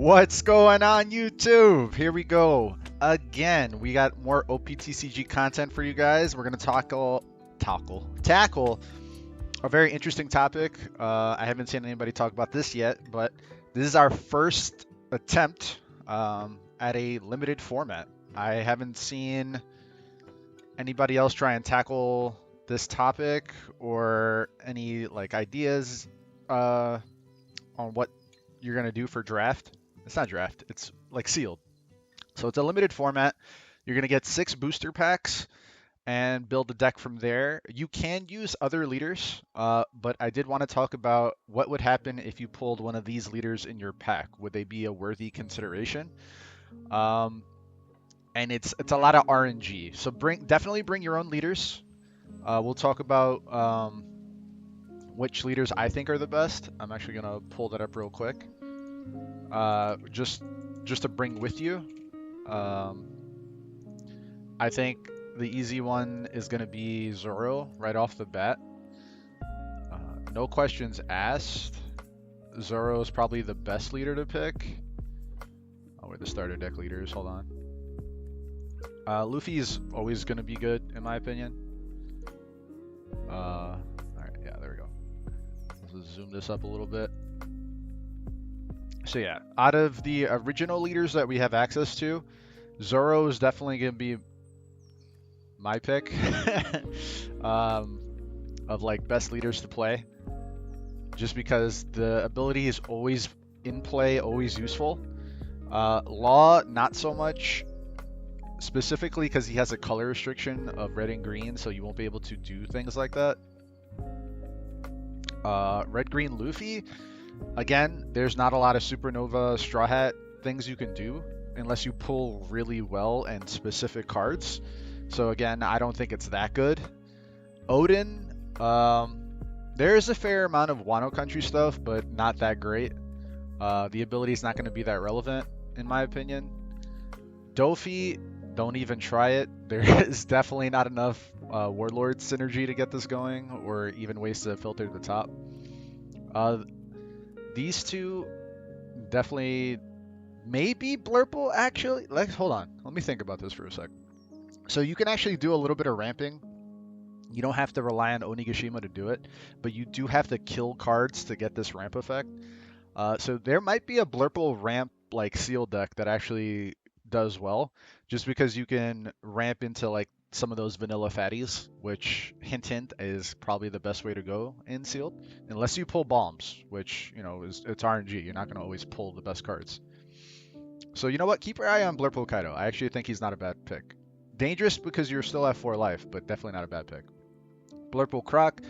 What's going on YouTube? Here we go. Again, we got more OPTCG content for you guys. We're going to tackle a very interesting topic. I haven't seen anybody talk about this yet, but this is our first attempt at a limited format. I haven't seen anybody else try and tackle this topic or any like ideas on what you're going to do for draft. It's not draft, it's like sealed. So it's a limited format. You're going to get 6 booster packs and build a deck from there. You can use other leaders, but I did want to talk about what would happen if you pulled one of these leaders in your pack. Would they be a worthy consideration? And it's a lot of RNG. So definitely bring your own leaders. We'll talk about which leaders I think are the best. I'm actually going to pull that up real quick. Just to bring with you. I think the easy one is going to be Zoro right off the bat. No questions asked. Zoro is probably the best leader to pick. Oh, we're the starter deck leaders. Hold on. Luffy is always going to be good, in my opinion. All right, yeah, there we go. Let's zoom this up a little bit. So yeah, out of the original leaders that we have access to, Zoro is definitely going to be my pick of like best leaders to play. Just because the ability is always in play, always useful. Law, not so much. Specifically because he has a color restriction of red and green, so you won't be able to do things like that. Red-green Luffy. Again, there's not a lot of Supernova Straw Hat things you can do unless you pull really well and specific cards. So again, I don't think it's that good. Odin, there's a fair amount of Wano Country stuff, but not that great. The ability is not going to be that relevant, in my opinion. Dofi, don't even try it. There is definitely not enough Warlord synergy to get this going, or even ways to filter to the top. These two definitely, maybe Blurple actually. Hold on, let me think about this for a sec. So you can actually do a little bit of ramping. You don't have to rely on Onigashima to do it, but you do have to kill cards to get this ramp effect. So there might be a Blurple ramp like seal deck that actually does well, just because you can ramp into like some of those vanilla fatties, which hint is probably the best way to go in sealed, unless you pull bombs, which it's RNG. You're not going to always pull the best cards. So you know what? Keep your eye on Blurple Kaido. I actually think he's not a bad pick. Dangerous because you're still at 4 life, but definitely not a bad pick. Blurple Croc,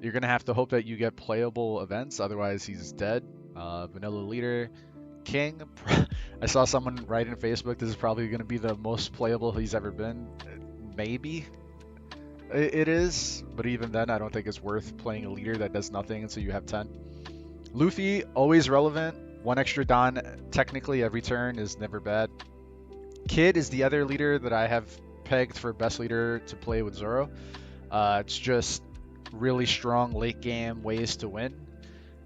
you're going to have to hope that you get playable events, otherwise he's dead. Vanilla Leader. King, I saw someone write in Facebook, this is probably going to be the most playable he's ever been. Maybe it is, but even then I don't think it's worth playing a leader that does nothing until you have 10. Luffy, always relevant. 1 extra Don technically every turn is never bad. Kid is the other leader that I have pegged for best leader to play with Zoro. It's just really strong late game ways to win.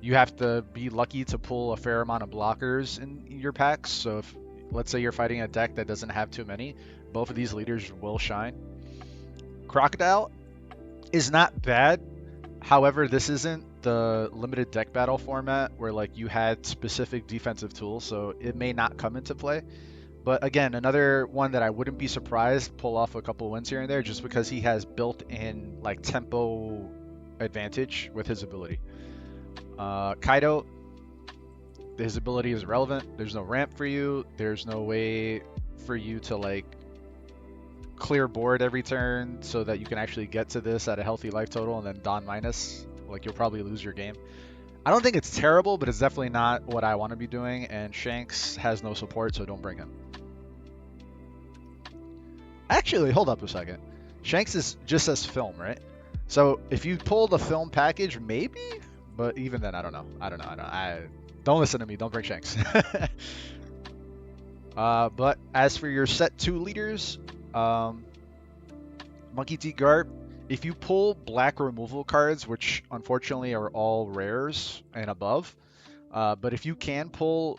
You have to be lucky to pull a fair amount of blockers in your packs. So if, let's say you're fighting a deck that doesn't have too many, both of these leaders will shine. Crocodile is not bad. However, this isn't the limited deck battle format where like you had specific defensive tools, so it may not come into play. But again, another one that I wouldn't be surprised pull off a couple wins here and there, just because he has built-in like tempo advantage with his ability. Kaido, his ability is irrelevant. There's no ramp for you. There's no way for you to like clear board every turn so that you can actually get to this at a healthy life total and then Don minus. Like you'll probably lose your game. I don't think it's terrible, but it's definitely not what I want to be doing. And Shanks has no support, so don't bring him. Actually, hold up a second. Shanks is just as film, right? So if you pull the film package, maybe. But even then, I don't know. Don't listen to me. Don't bring Shanks. But as for your set 2 leaders, Monkey D. Garp, if you pull black removal cards, which unfortunately are all rares and above, but if you can pull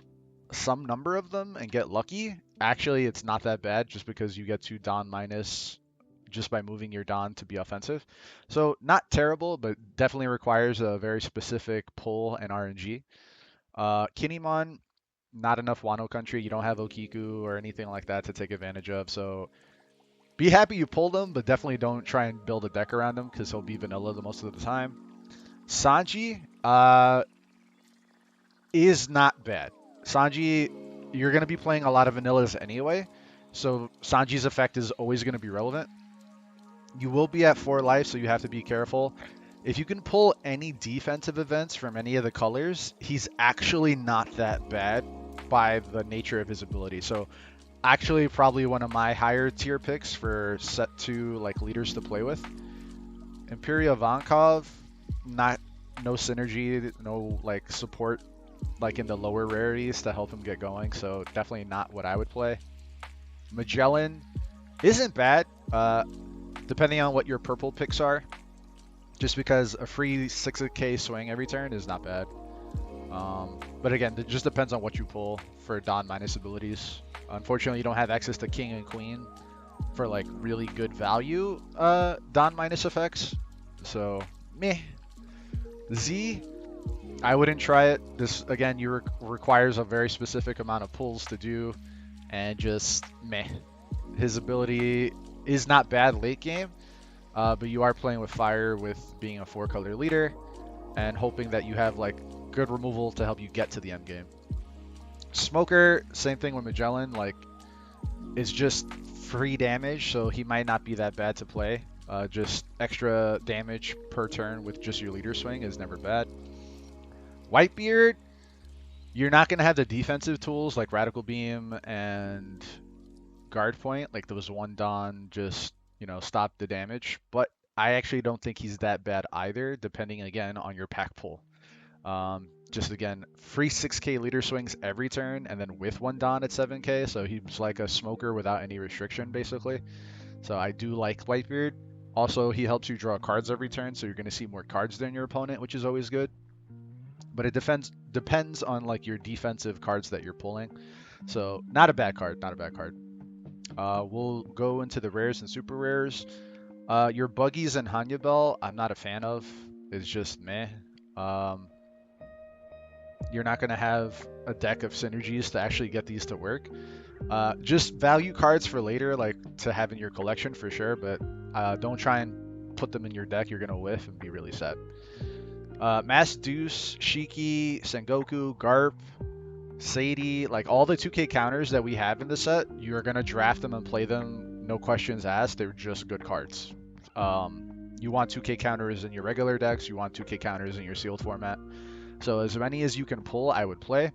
some number of them and get lucky, actually it's not that bad just because you get to Don minus just by moving your Don to be offensive. So not terrible, but definitely requires a very specific pull and RNG. Kinemon, not enough Wano country. You don't have Okiku or anything like that to take advantage of. So be happy you pulled him, but definitely don't try and build a deck around him because he'll be vanilla the most of the time. Sanji is not bad. Sanji, you're going to be playing a lot of vanillas anyway, so Sanji's effect is always going to be relevant. You will be at 4 life, so you have to be careful. If you can pull any defensive events from any of the colors, he's actually not that bad by the nature of his ability. So actually probably one of my higher tier picks for set 2 like leaders to play with. Imperial Vankov, not no synergy, no like support like in the lower rarities to help him get going, so definitely not what I would play. Magellan isn't bad, depending on what your purple picks are, just because a free 6k swing every turn is not bad. But again, it just depends on what you pull for Don minus abilities. Unfortunately, you don't have access to King and Queen for like really good value Don minus effects, so meh. Z, I wouldn't try it. This again, requires a very specific amount of pulls to do, and just meh. His ability is not bad late game, but you are playing with fire with being a 4-color leader, and hoping that you have like good removal to help you get to the end game. Smoker, same thing with Magellan. Like, it's just free damage, so he might not be that bad to play. Just extra damage per turn with just your leader swing is never bad. Whitebeard, you're not going to have the defensive tools like Radical Beam and Guard Point, like those one Don just, stop the damage. But I actually don't think he's that bad either, depending again on your pack pull. Just again, free 6k leader swings every turn, and then with one Don at 7k, so he's like a smoker without any restriction, basically. So I do like Whitebeard. Also, he helps you draw cards every turn, so you're going to see more cards than your opponent, which is always good. But it depends on like your defensive cards that you're pulling. So not a bad card, not a bad card. We'll go into the rares and super rares. Your buggies and Hanyabel, I'm not a fan of. It's just meh. You're not going to have a deck of synergies to actually get these to work. Just value cards for later, like to have in your collection for sure, but don't try and put them in your deck. You're going to whiff and be really sad. Mass Deuce, Shiki, Sengoku, Garp, Sadie, like all the 2k counters that we have in the set, you're going to draft them and play them, no questions asked. They're just good cards. You want 2k counters in your regular decks, you want 2k counters in your sealed format. So as many as you can pull, I would play.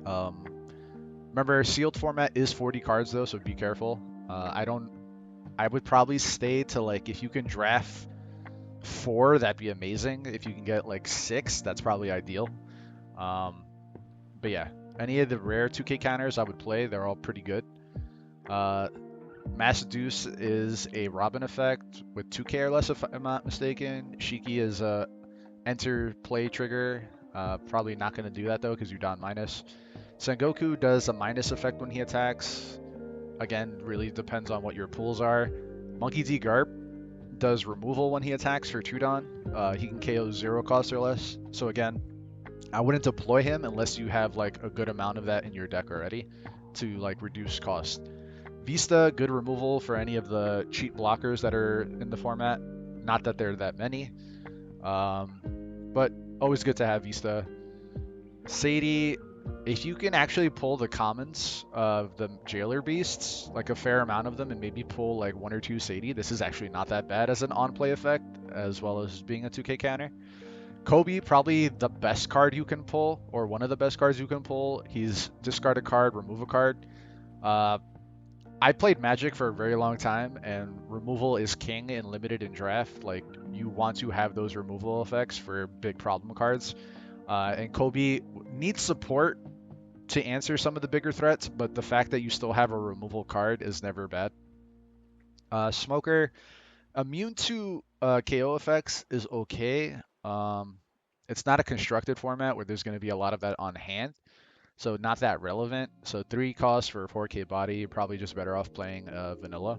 Remember, sealed format is 40 cards though, so be careful. I would probably stay to like, if you can draft 4, that'd be amazing. If you can get like 6, that's probably ideal. But yeah, any of the rare 2k counters I would play. They're all pretty good. Mass Deuce is a Robin effect with 2k or less, if I'm not mistaken. Shiki is a enter play trigger. Probably not going to do that though because you're down minus. Sengoku does a minus effect when he attacks. Again, really depends on what your pools are. Monkey D. Garp does removal when he attacks for 2 Don. He can KO 0 cost or less. So again, I wouldn't deploy him unless you have like a good amount of that in your deck already to like reduce cost. Vista, good removal for any of the cheap blockers that are in the format. Not that there are that many, but always good to have Vista. Sadie, if you can actually pull the commons of the Jailer Beasts, like a fair amount of them, and maybe pull like 1 or 2 Sadie, this is actually not that bad as an on-play effect, as well as being a 2k counter. Kobe, probably the best card you can pull, or one of the best cards you can pull. He's discard a card, remove a card. I played Magic for a very long time, and removal is king in limited and draft. Like, you want to have those removal effects for big problem cards. And Kobe needs support to answer some of the bigger threats, but the fact that you still have a removal card is never bad. Smoker, immune to KO effects is okay. It's not a constructed format where there's going to be a lot of that on hand. so not that relevant. So 3 costs for a 4K body, you're probably just better off playing vanilla.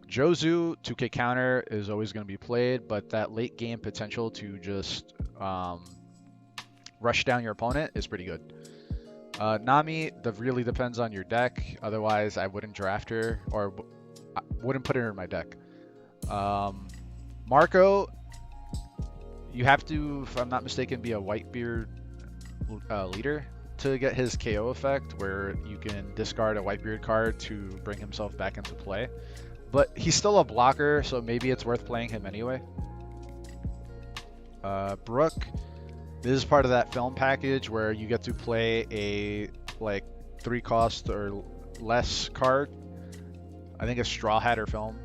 Jozu 2K counter is always going to be played, but that late game potential to just rush down your opponent is pretty good. Nami, that really depends on your deck. Otherwise, I wouldn't draft her or I wouldn't put her in my deck. Marco, you have to, if I'm not mistaken, be a Whitebeard leader to get his KO effect, where you can discard a Whitebeard card to bring himself back into play. But he's still a blocker, so maybe it's worth playing him anyway. Brooke, this is part of that film package where you get to play a like 3 cost or less card. I think a Straw Hat or film.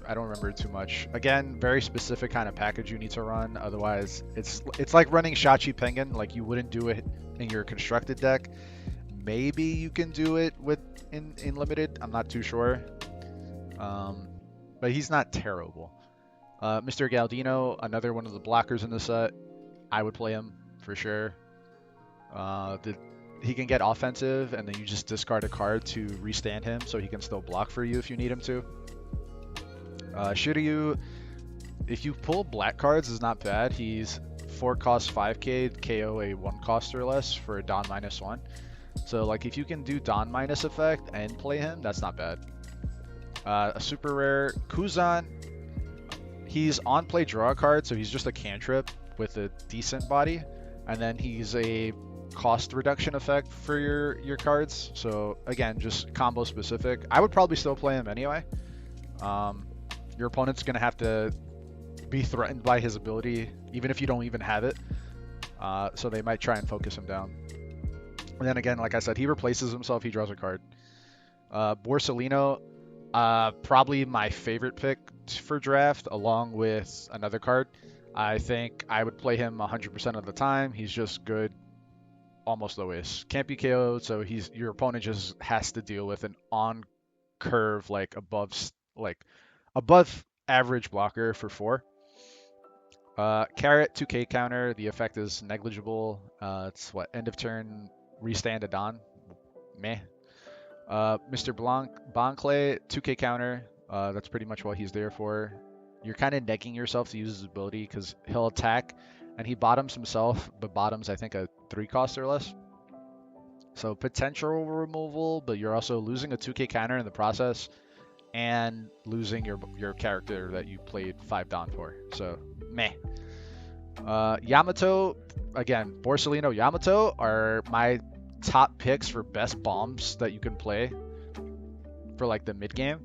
I don't remember too much. Again, very specific kind of package you need to run. Otherwise, it's like running Shachi Penguin. Like you wouldn't do it in your constructed deck. Maybe you can do it in limited. I'm not too sure. But he's not terrible. Mr. Galdino, another one of the blockers in the set. I would play him for sure. He can get offensive, and then you just discard a card to restand him, so he can still block for you if you need him to. Shiryu, if you pull black cards, is not bad. He's 4 cost 5k, KO a 1 cost or less for a Don -1. So like if you can do Don minus effect and play him, that's not bad. A super rare Kuzan, he's on play draw a card, so he's just a cantrip with a decent body, and then he's a cost reduction effect for your cards. So again, just combo specific. I would probably still play him anyway. Your opponent's gonna have to be threatened by his ability, even if you don't even have it. So they might try and focus him down. And then again, like I said, he replaces himself, he draws a card. Borsellino, probably my favorite pick for draft, along with another card. I think I would play him 100% of the time. He's just good almost always. Can't be KO'd, so your opponent just has to deal with an on curve above average blocker for 4. Carrot 2K counter. The effect is negligible. It's what, end of turn restand a Don. Meh. Mr. Bonclay 2K counter. That's pretty much what he's there for. You're kind of negging yourself to use his ability because he'll attack and he bottoms himself, but bottoms I think a 3 cost or less. So potential removal, but you're also losing a 2K counter in the process and losing your character that you played 5 Don for. So meh. Yamato, again, Borsellino, Yamato are my top picks for best bombs that you can play for like the mid game.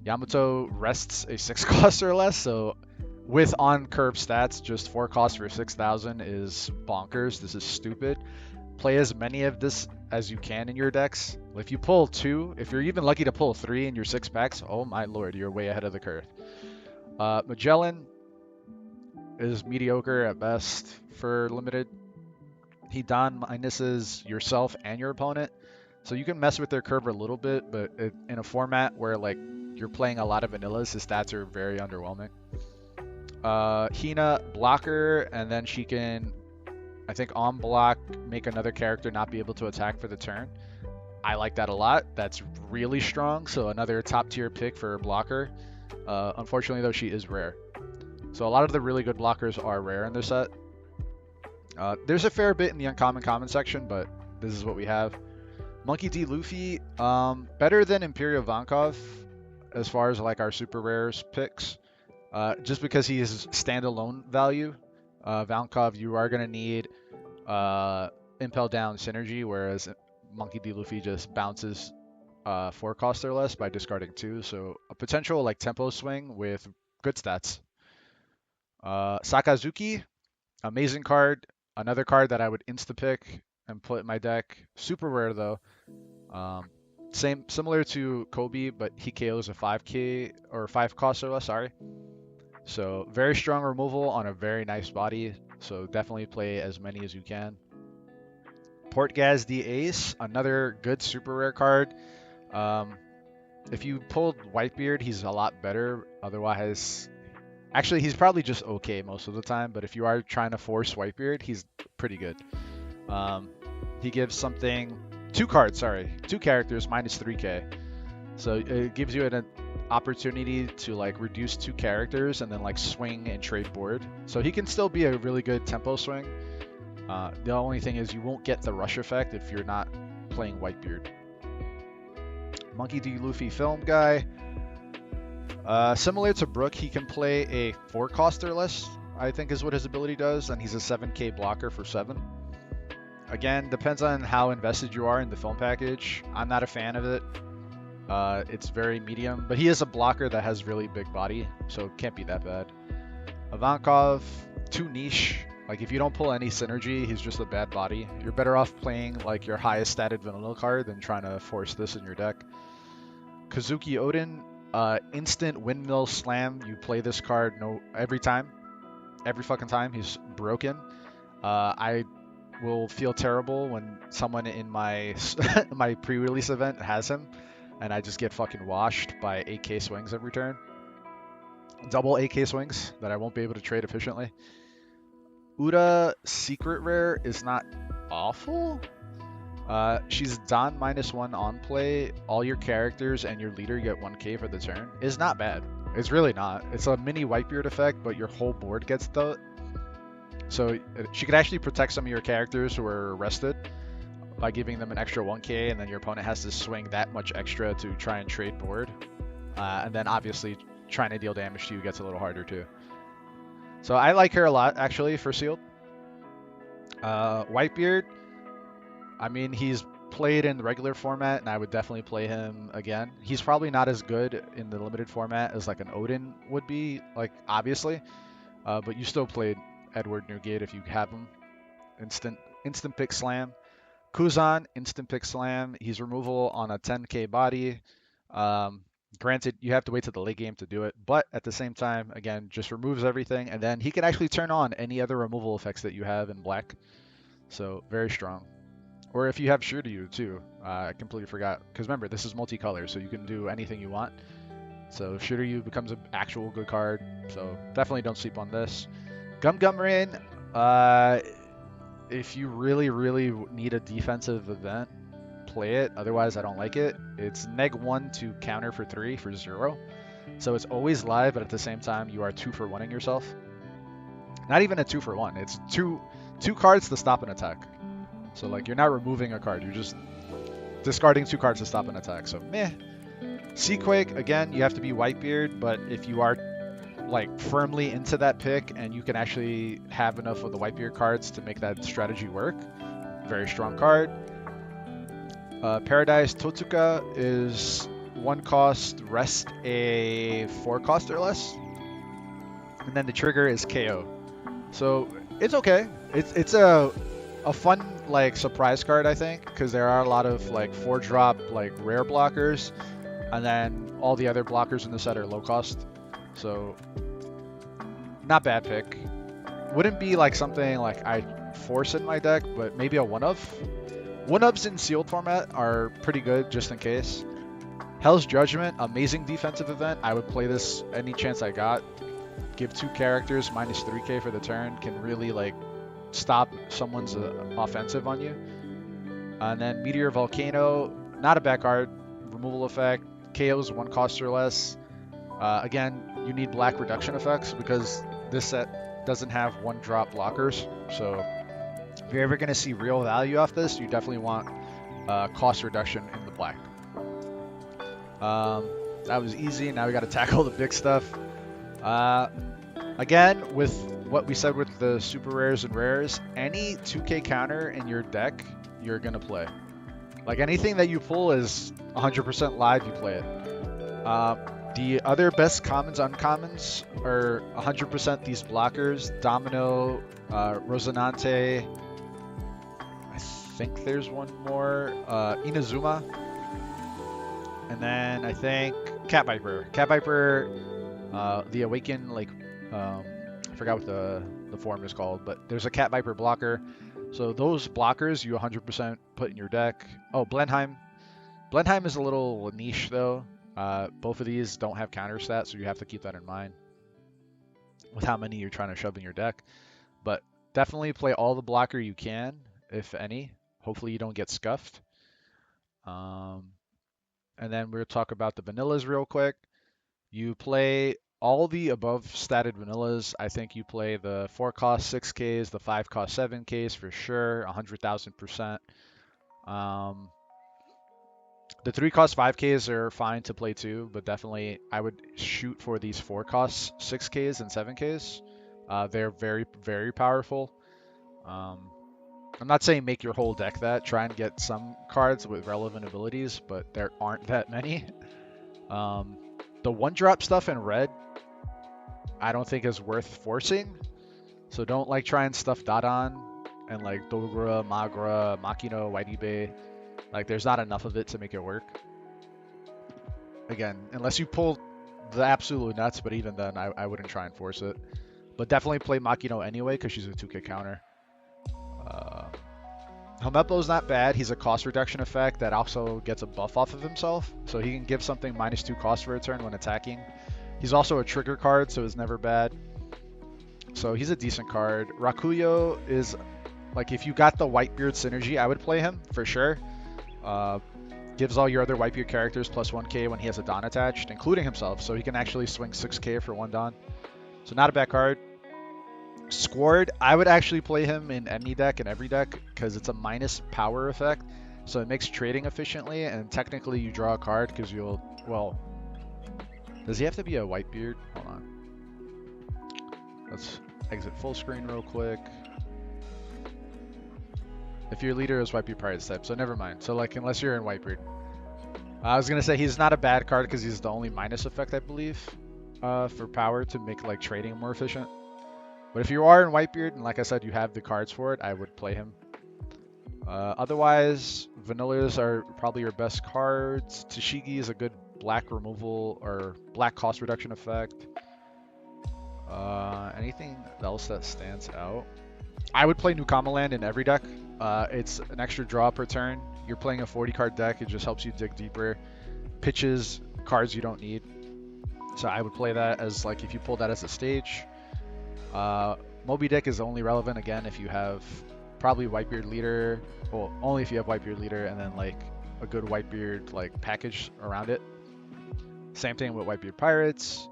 Yamato rests a 6 cost or less, so with on curve stats, just 4 costs for 6,000 is bonkers. This is stupid. Play as many of this as you can in your decks. If you pull 2, if you're even lucky to pull 3 in your 6 packs, oh my lord, you're way ahead of the curve. Magellan is mediocre at best for limited. He Don minuses yourself and your opponent, so you can mess with their curve a little bit, but in a format where like you're playing a lot of vanillas, his stats are very underwhelming. Hina blocker, and then she can, I think, on block make another character not be able to attack for the turn. I like that a lot. That's really strong, so another top tier pick for a blocker. Unfortunately though, she is rare. So a lot of the really good blockers are rare in this set. There's a fair bit in the uncommon common section, but this is what we have. Monkey D. Luffy, better than Imperial Vankov as far as like our super rares picks, just because he is standalone value. Vankov, you are going to need Impel Down synergy, whereas Monkey D. Luffy just bounces 4 costs or less by discarding 2, so a potential like tempo swing with good stats. Sakazuki, amazing card. Another card that I would insta-pick and put in my deck. Super rare though. Similar to Kobe, but he KOs a 5k or 5 costs or less, sorry. So very strong removal on a very nice body. So definitely play as many as you can. Portgaz the Ace, another good super rare card. If you pulled Whitebeard, he's a lot better. Otherwise, actually, he's probably just okay most of the time, but if you are trying to force Whitebeard, he's pretty good. he gives something, 2 cards, sorry, 2 characters minus 3k. So it gives you an opportunity to like reduce 2 characters and then like swing and trade board. So he can still be a really good tempo swing. The only thing is you won't get the rush effect if you're not playing Whitebeard. Monkey D. Luffy film guy. Similar to Brook, he can play a 4 cost or less, I think is what his ability does, and he's a 7k blocker for 7. Again, depends on how invested you are in the film package. I'm not a fan of it. It's very medium, but he is a blocker that has really big body, so it can't be that bad. Ivankov, too niche. Like if you don't pull any synergy, he's just a bad body. You're better off playing like your highest statted vanilla card than trying to force this in your deck. Kazuki Odin, instant windmill slam. You play this card every fucking time. He's broken. I will feel terrible when someone in my my pre-release event has him, and I just get fucking washed by 8k swings every turn. Double 8k swings that I won't be able to trade efficiently. Uda secret rare is not awful. She's Don -1 on play. All your characters and your leader get 1k for the turn. It's not bad. It's really not. It's a mini Whitebeard effect, but your whole board gets the. So she could actually protect some of your characters who are arrested by giving them an extra 1k, and then your opponent has to swing that much extra to try and trade board. And then obviously trying to deal damage to you gets a little harder too. So I like her a lot actually for sealed. Whitebeard, I mean, he's played in the regular format, and I would definitely play him again. He's probably not as good in the limited format as like an Odin would be, like obviously, but you still played Edward Newgate if you have him. Instant pick slam. Kuzan, instant pick slam. He's removal on a 10k body. Granted, you have to wait till the late game to do it, but at the same time, again, just removes everything, and then he can actually turn on any other removal effects that you have in black. So very strong. Or if you have Shiryu too, I completely forgot. Because remember, this is multicolor, so you can do anything you want. So Shiryu becomes an actual good card. So definitely don't sleep on this. Gum Gum Rain, if you really, really need a defensive event, play it. Otherwise, I don't like it. It's -1 to counter for 3 for 0. So it's always live, but at the same time, you are 2 for 1ing yourself. Not even a 2 for 1. It's two cards to stop an attack. So like you're not removing a card, you're just discarding 2 cards to stop an attack. So meh. Seaquake, again, you have to be Whitebeard, but if you are like firmly into that pick and you can actually have enough of the Whitebeard cards to make that strategy work, very strong card. Paradise Totsuka is 1 cost, rest a 4 cost or less, and then the trigger is KO. So it's okay. It's a fun like surprise card, I think, because there are a lot of like 4-drop like rare blockers, and then all the other blockers in the set are low cost. So not bad pick. Wouldn't be like something like I force in my deck, but maybe a 1-of. 1-ofs in sealed format are pretty good just in case. Hell's Judgment, amazing defensive event. I would play this any chance I got. Give 2 characters minus 3k for the turn. Can really like stop someone's offensive on you. And then Meteor Volcano, not a bad card. Removal effect. KO's 1 cost or less. Again, you need black reduction effects because this set doesn't have 1-drop blockers. So if you're ever going to see real value off this, you definitely want cost reduction in the black. That was easy. Now we got to tackle the big stuff. Again, with what we said with the super rares and rares, any 2k counter in your deck, you're going to play. Like anything that you pull is 100% live, you play it. The other best commons, uncommons are 100% these blockers. Domino, Rosinante, I think there's one more, Inazuma, and then I think Cat Viper. Cat Viper, the Awaken, like, I forgot what the form is called, but there's a Cat Viper blocker. So those blockers you 100% put in your deck. Oh, Blenheim. Blenheim is a little niche though. Both of these don't have counter stats, so you have to keep that in mind with how many you're trying to shove in your deck. But definitely play all the blocker you can, if any. Hopefully you don't get scuffed. And then we'll talk about the vanillas real quick. You play all the above statted vanillas. I think you play the 4 cost 6Ks, the 5 cost 7Ks for sure, 100,000%. The 3 cost 5Ks are fine to play too, but definitely I would shoot for these 4 cost 6Ks and 7Ks. They're very, very powerful. I'm not saying make your whole deck that. Try and get some cards with relevant abilities, but there aren't that many. The 1-drop stuff in red, I don't think is worth forcing. So don't like try and stuff Dadan and like Dogra, Magra, Makino, Whitey Like there's not enough of it to make it work. Again, unless you pull the absolute nuts, but even then I wouldn't try and force it. But definitely play Makino anyway because she's a 2k counter. Helmeppo's not bad. He's a cost reduction effect that also gets a buff off of himself. So he can give something -2 cost for a turn when attacking. He's also a trigger card, so it's never bad. So he's a decent card. Rakuyo is, like, if you got the Whitebeard synergy, I would play him for sure. Gives all your other Whitebeard characters plus 1k when he has a Don attached, including himself. So he can actually swing 6k for 1 Don. So not a bad card. Squared, I would actually play him in any deck and every deck because it's a minus power effect. So it makes trading efficiently, and technically you draw a card because you'll, well, does he have to be a Whitebeard? Hold on. Let's exit full screen real quick. If your leader is Whitebeard Pirates type, so never mind. So like unless you're in Whitebeard. I was going to say he's not a bad card because he's the only minus effect, I believe, for power to make like trading more efficient. But if you are in Whitebeard, and like I said, you have the cards for it, I would play him. Otherwise, vanillas are probably your best cards. Tashigi is a good black removal or black cost reduction effect. Anything else that stands out? I would play Nukama Land in every deck. It's an extra draw per turn. You're playing a 40 card deck. It just helps you dig deeper. Pitches cards you don't need. So I would play that as like if you pull that as a stage. Moby Dick is only relevant again if you have probably Whitebeard leader. Well, only if you have Whitebeard leader and then like a good Whitebeard like package around it. Same thing with Whitebeard Pirates.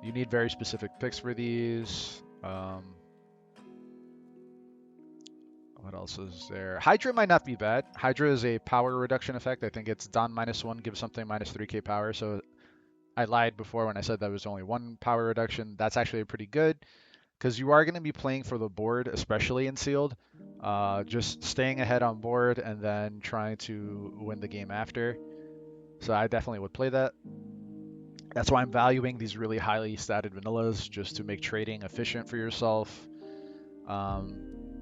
You need very specific picks for these. What else is there? Hydra might not be bad. Hydra is a power reduction effect. I think it's Don -1, gives something -3k power. So I lied before when I said that was only 1 power reduction. That's actually pretty good because you are going to be playing for the board, especially in sealed. Just staying ahead on board and then trying to win the game after. So I definitely would play that. That's why I'm valuing these really highly statted vanillas just to make trading efficient for yourself.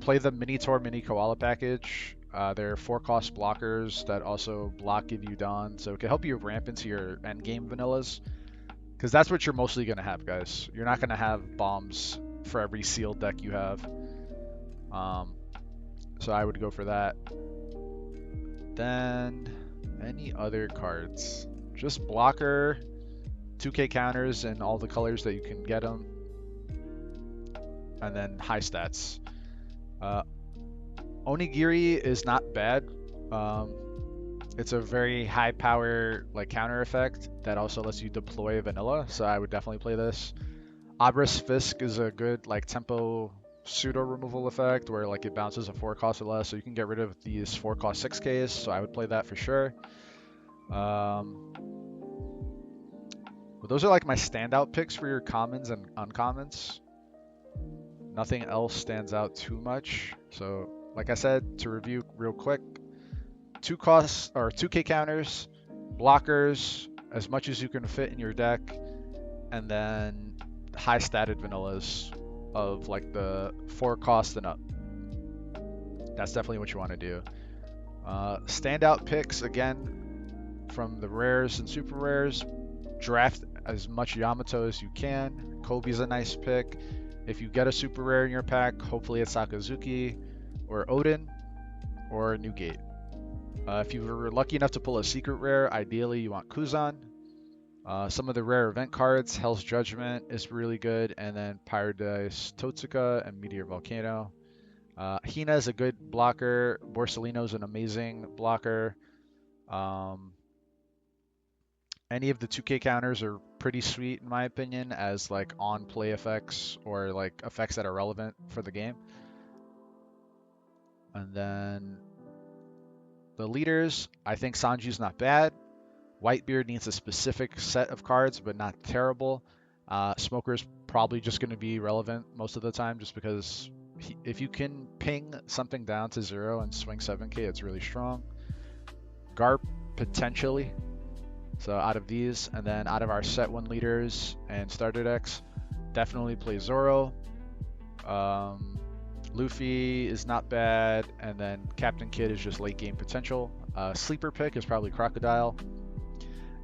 Play the Minotaur Mini Koala package. They're 4 cost blockers that also block give you Dawn, so it can help you ramp into your endgame vanillas. Because that's what you're mostly going to have, guys. You're not going to have bombs for every sealed deck you have. So I would go for that. Then, any other cards? Just blocker, 2k counters, and all the colors that you can get them. And then high stats. Onigiri is not bad. It's a very high power like counter effect that also lets you deploy vanilla, so I would definitely play this. Abra's Fisk is a good like tempo pseudo removal effect where like it bounces a 4 cost or less, so you can get rid of these 4 cost 6Ks, so I would play that for sure. But those are like my standout picks for your commons and uncommons. Nothing else stands out too much. So like I said, to review real quick, 2 costs or 2k counters, blockers, as much as you can fit in your deck, and then high statted vanillas of like the 4 cost and up. That's definitely what you want to do. Standout picks again from the rares and super rares. Draft as much Yamato as you can. Kobe's a nice pick. If you get a super rare in your pack, hopefully it's Sakazuki or Odin or Newgate. If you were lucky enough to pull a secret rare, ideally you want Kuzan. Some of the rare event cards, Hell's Judgment is really good, and then Paradise Totsuka and Meteor Volcano. Hina is a good blocker. Borsellino's an amazing blocker. Um, any of the 2K counters are pretty sweet in my opinion as like on play effects or like effects that are relevant for the game. And then the leaders, I think Sanju's not bad. Whitebeard needs a specific set of cards, but not terrible. Smoker's probably just going to be relevant most of the time just because if you can ping something down to 0 and swing 7k, it's really strong. Garp, potentially. So out of these, and then out of our set 1 leaders and starter decks, definitely play Zoro. Luffy is not bad, and then Captain Kid is just late game potential. Sleeper pick is probably Crocodile.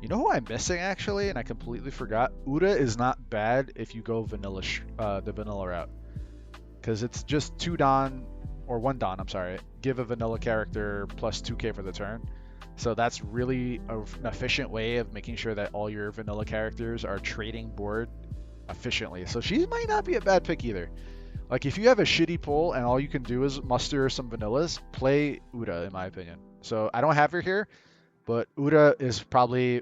You know who I'm missing actually, and I completely forgot? Uda is not bad if you go vanilla, the vanilla route, because it's just 2 Don, or 1 Don, I'm sorry. Give a vanilla character plus 2k for the turn. So that's really an efficient way of making sure that all your vanilla characters are trading board efficiently. So she might not be a bad pick either. Like if you have a shitty pull and all you can do is muster some vanillas, play Uda in my opinion. So I don't have her here, but Uda is probably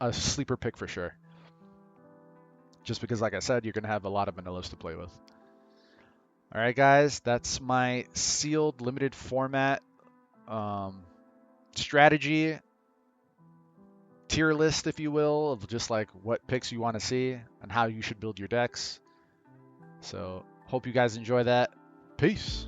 a sleeper pick for sure. Just because, like I said, you're going to have a lot of vanillas to play with. All right, guys, that's my sealed limited format strategy tier list, if you will, of just like what picks you want to see and how you should build your decks. So hope you guys enjoy that. Peace.